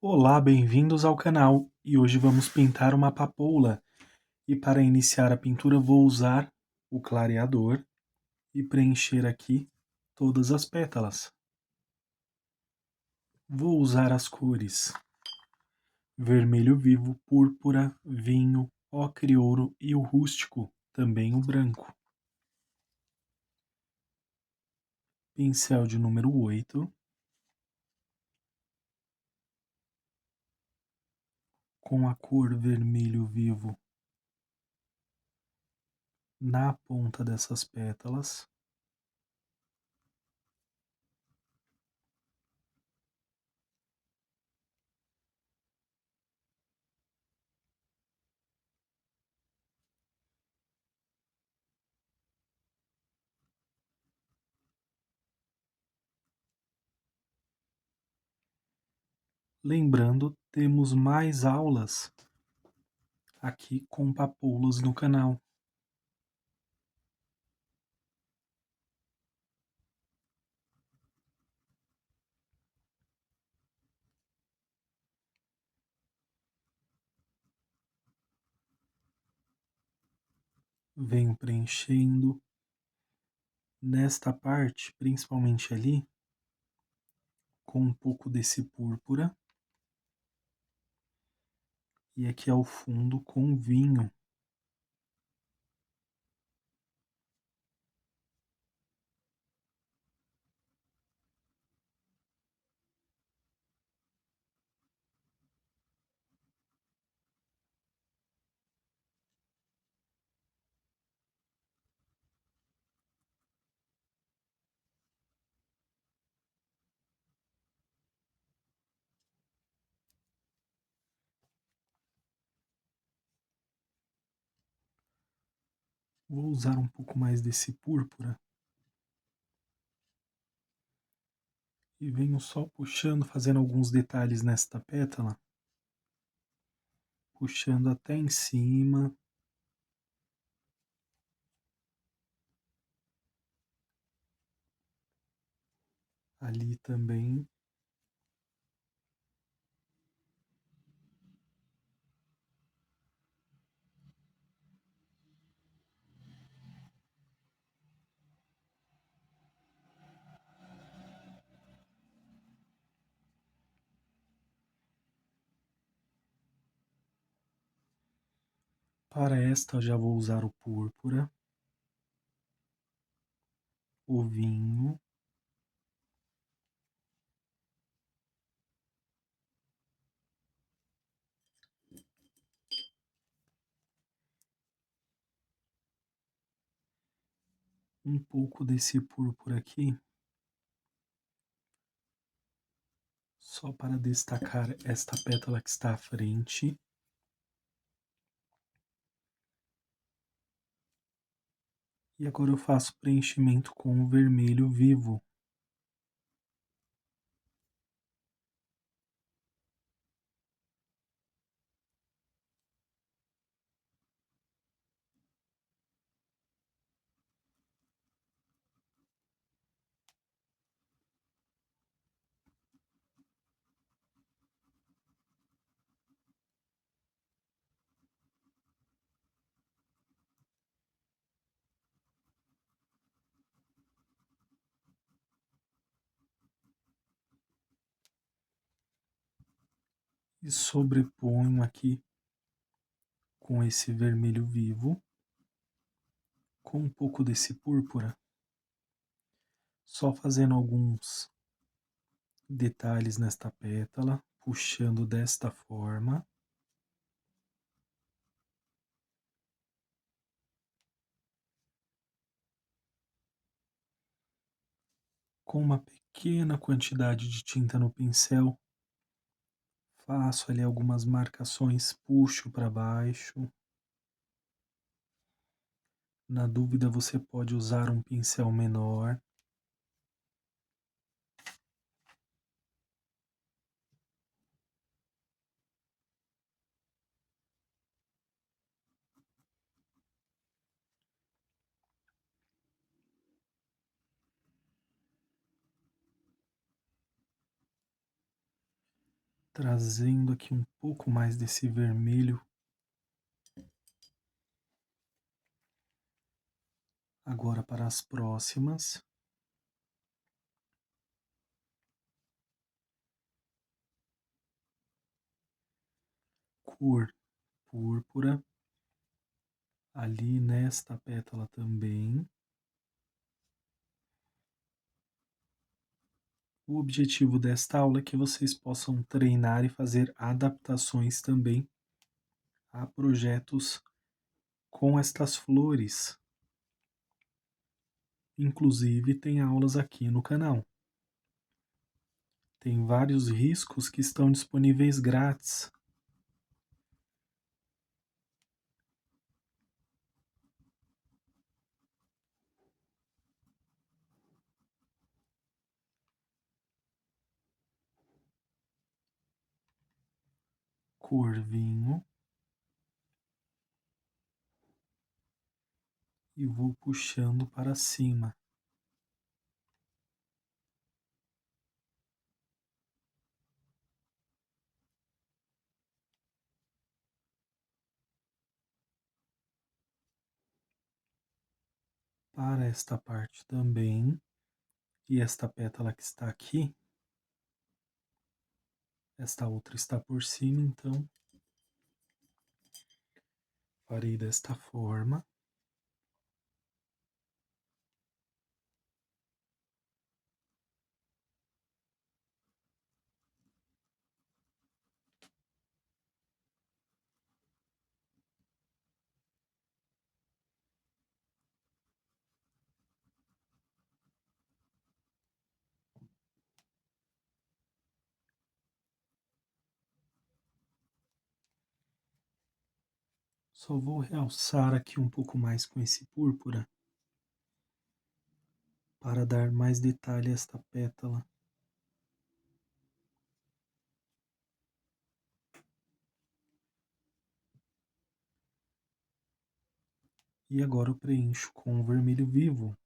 Olá, bem-vindos ao canal. E hoje vamos pintar uma papoula. E para iniciar a pintura vou usar o clareador e preencher aqui todas as pétalas. Vou usar as cores vermelho vivo, púrpura, vinho, ocre ouro e o rústico, também o branco. Pincel de número 8. Com a cor vermelho vivo na ponta dessas pétalas. Lembrando, temos mais aulas aqui com papoulas no canal. Venho preenchendo nesta parte, principalmente ali, com um pouco desse púrpura. E aqui ao fundo com vinho. Vou usar um pouco mais desse púrpura. E venho só puxando, fazendo alguns detalhes nesta pétala. Puxando até em cima. Ali também. Para esta já vou usar o púrpura, o vinho, um pouco desse púrpura aqui, só para destacar esta pétala que está à frente. E agora eu faço preenchimento com o vermelho vivo. E sobreponho aqui com esse vermelho vivo, com um pouco desse púrpura, só fazendo alguns detalhes nesta pétala, puxando desta forma. Com uma pequena quantidade de tinta no pincel, faço ali algumas marcações, puxo para baixo. Na dúvida, você pode usar um pincel menor. trazendo aqui um pouco mais desse vermelho. Agora para as próximas. Cor púrpura. Ali nesta pétala também. O objetivo desta aula é que vocês possam treinar e fazer adaptações também a projetos com estas flores. Inclusive, tem aulas aqui no canal. Tem vários riscos que estão disponíveis grátis. Cor vinho. E vou puxando para cima. Para esta parte também. E esta pétala que está aqui, esta outra está por cima, então farei desta forma. Só vou realçar aqui um pouco mais com esse púrpura para dar mais detalhe a esta pétala. E agora eu preencho com o vermelho vivo.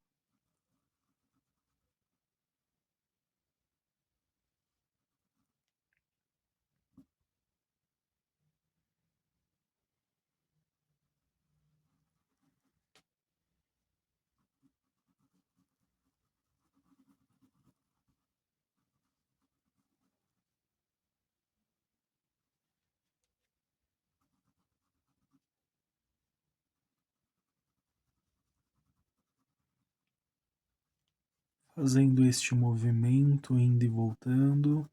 Fazendo este movimento, indo e voltando.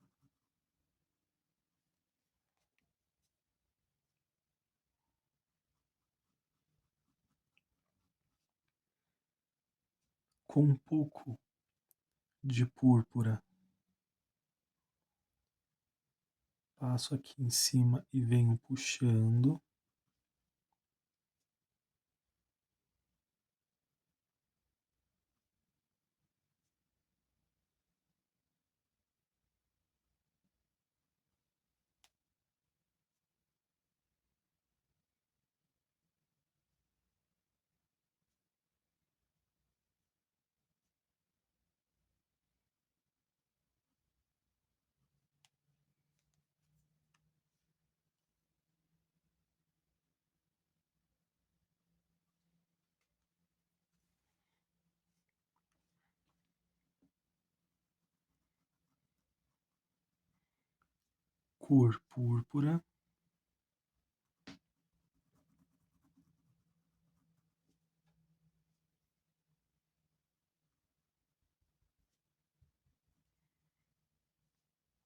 Com um pouco de púrpura. Passo aqui em cima e venho puxando. Cor púrpura.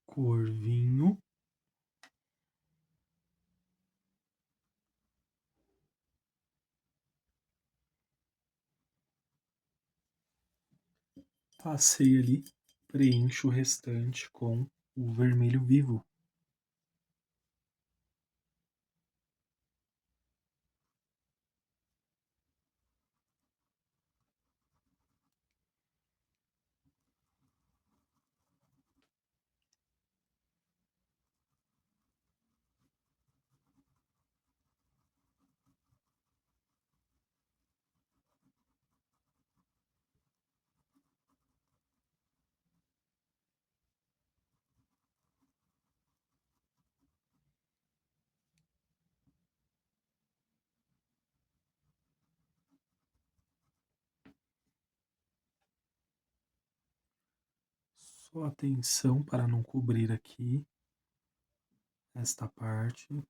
Cor vinho. Passei ali, preencho o restante com o vermelho vivo. Só atenção para não cobrir aqui esta parte.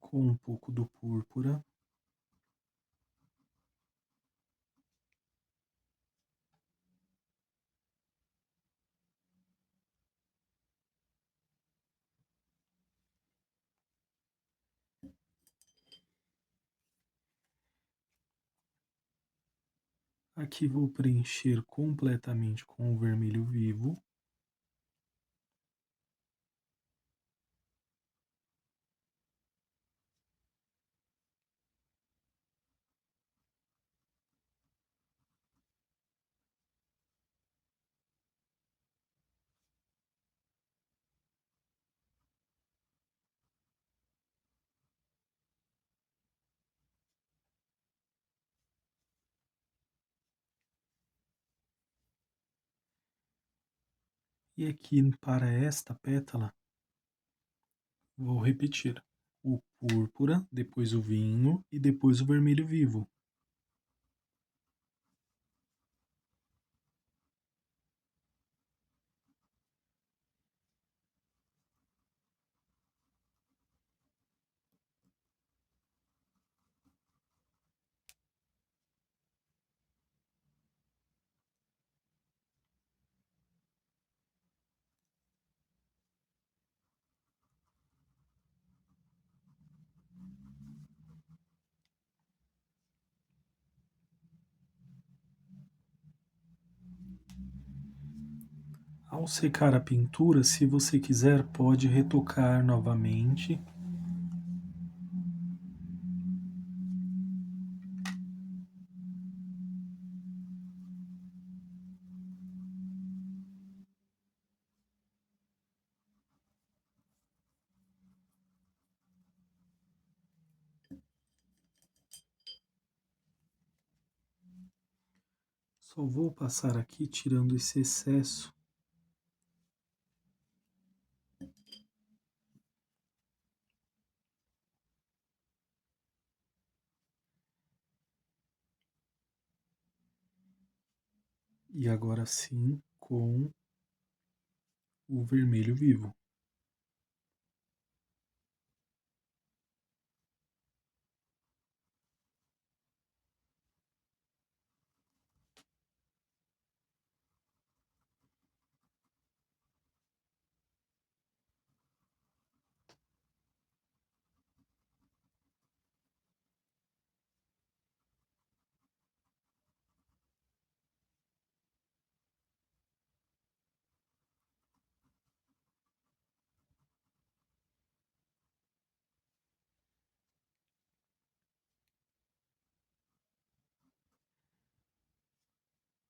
Com um pouco do púrpura. Aqui vou preencher completamente com o vermelho vivo. E aqui para esta pétala, vou repetir o púrpura, depois o vinho e depois o vermelho vivo. Ao secar a pintura, se você quiser, pode retocar novamente. Só vou passar aqui tirando esse excesso. E agora sim, com o vermelho vivo.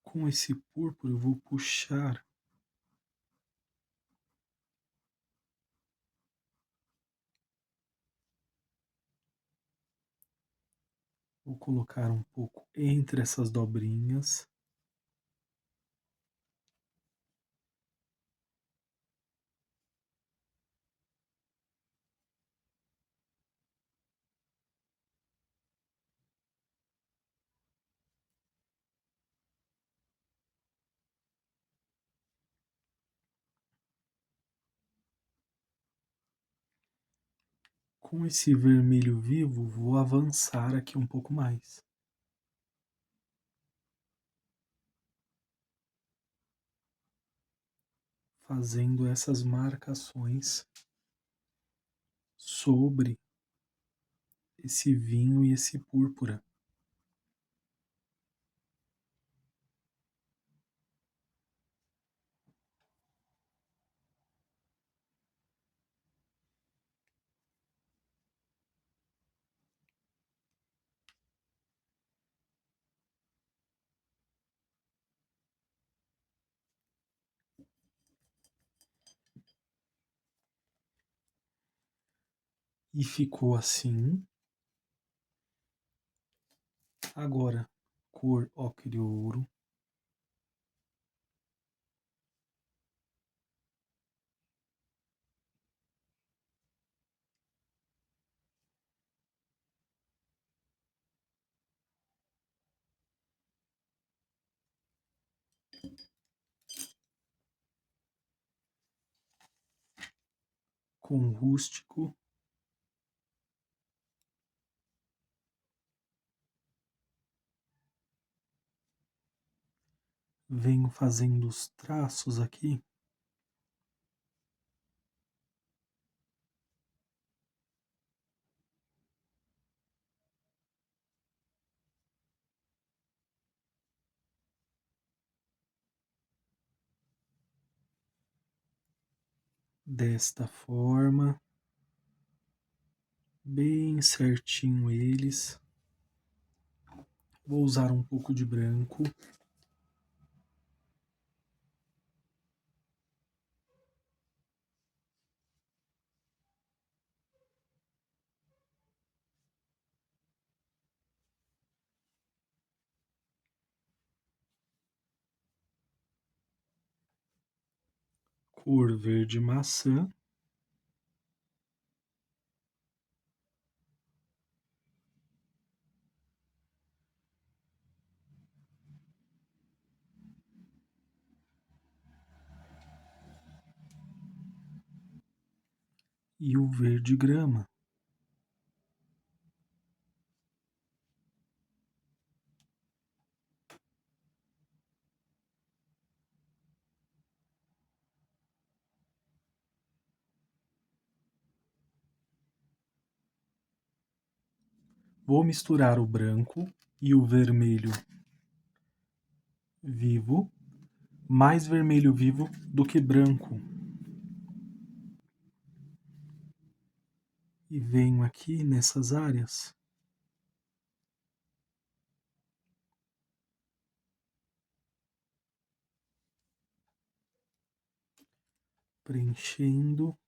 Com esse púrpura eu vou puxar vou colocar um pouco entre essas dobrinhas. Com esse vermelho vivo, vou avançar aqui um pouco mais. Fazendo essas marcações sobre esse vinho e esse púrpura. E ficou assim. Agora, cor ocre ouro. Com rústico. Venho fazendo os traços aqui. Desta forma, bem certinho eles. Vou usar um pouco de branco. Cor verde maçã. E o verde grama. Vou misturar o branco e o vermelho vivo, mais vermelho vivo do que branco. E venho aqui nessas áreas. Preenchendo.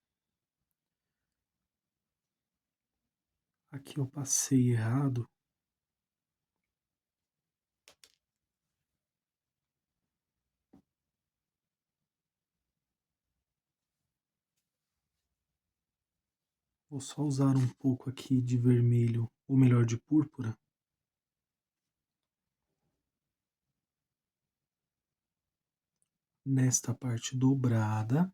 Aqui eu passei errado. Vou só usar um pouco aqui de vermelho, ou melhor, de púrpura. Nesta parte dobrada.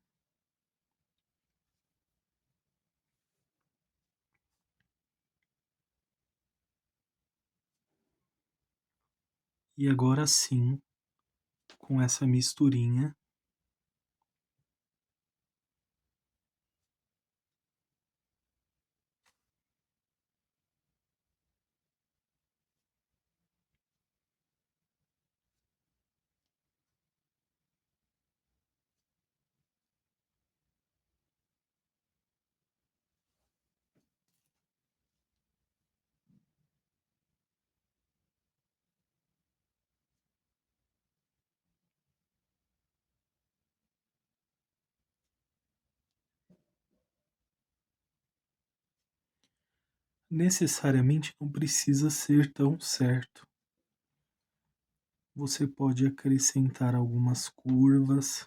E agora sim, com essa misturinha, necessariamente não precisa ser tão certo. Você pode acrescentar algumas curvas.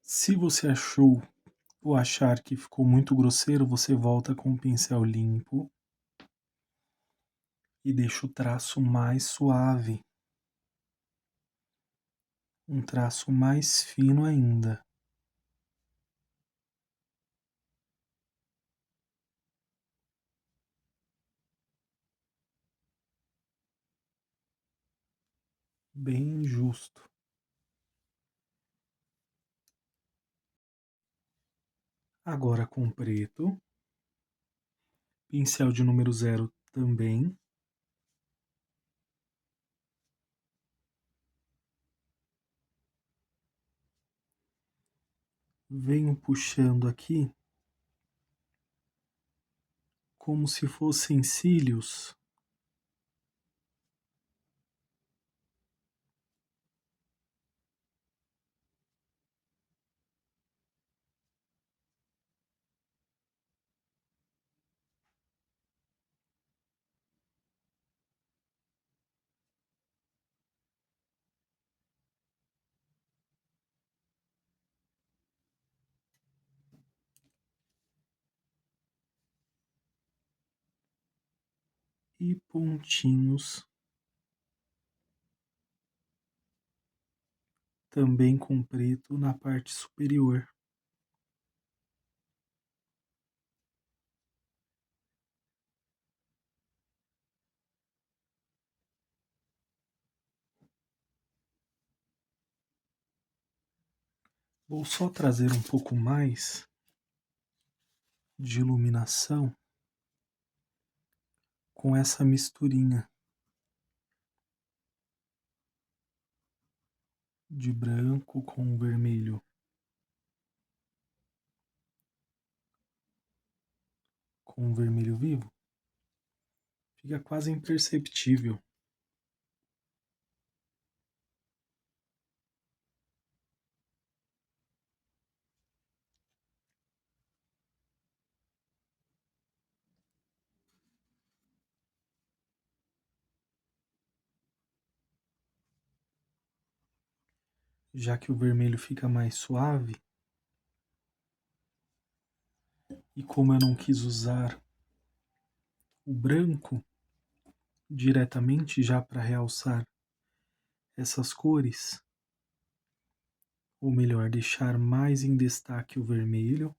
Se você achou Ou achar que ficou muito grosseiro, você volta com o pincel limpo e deixa o traço mais suave, um traço mais fino ainda. Bem justo. Agora com preto, pincel de número 0 também. Venho puxando aqui como se fossem cílios. E pontinhos também com preto na parte superior. Vou só trazer um pouco mais de iluminação com essa misturinha de branco com vermelho, com vermelho vivo. Fica quase imperceptível. Já que o vermelho fica mais suave, e como eu não quis usar o branco diretamente já para realçar essas cores, ou melhor, deixar mais em destaque o vermelho,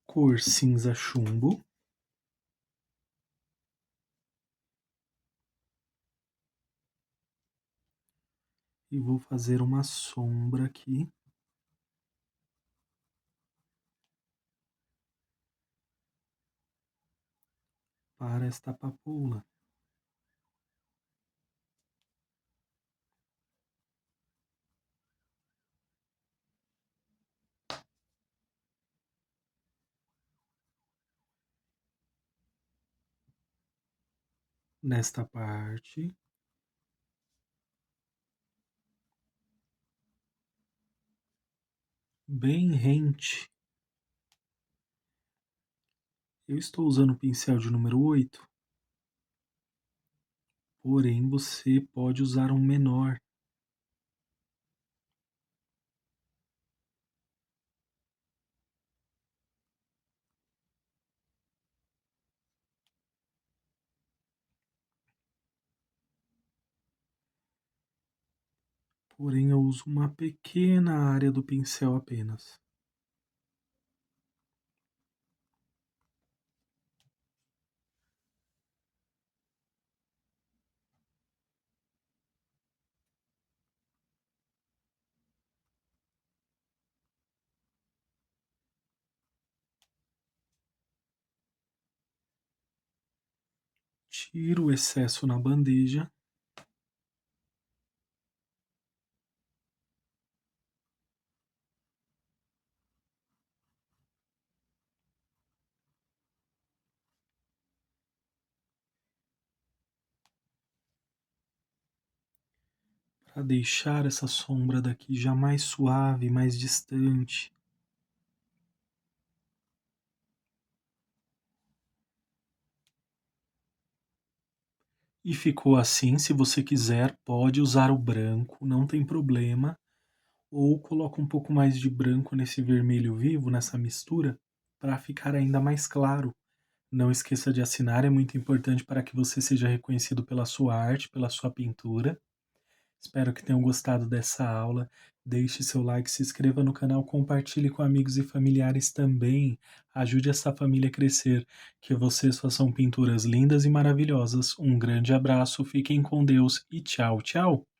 cor cinza chumbo, e vou fazer uma sombra aqui. Para esta papoula. Nesta parte, bem rente. Eu estou usando o pincel de número 8, porém você pode usar um menor. Porém eu uso uma pequena área do pincel apenas. Tiro o excesso na bandeja. Para deixar essa sombra daqui já mais suave, mais distante. E ficou assim, se você quiser, pode usar o branco, não tem problema. Ou coloca um pouco mais de branco nesse vermelho vivo, nessa mistura, para ficar ainda mais claro. Não esqueça de assinar, é muito importante para que você seja reconhecido pela sua arte, pela sua pintura. Espero que tenham gostado dessa aula. Deixe seu like, se inscreva no canal, compartilhe com amigos e familiares também. Ajude essa família a crescer. Que vocês façam pinturas lindas e maravilhosas. Um grande abraço, fiquem com Deus e tchau, tchau!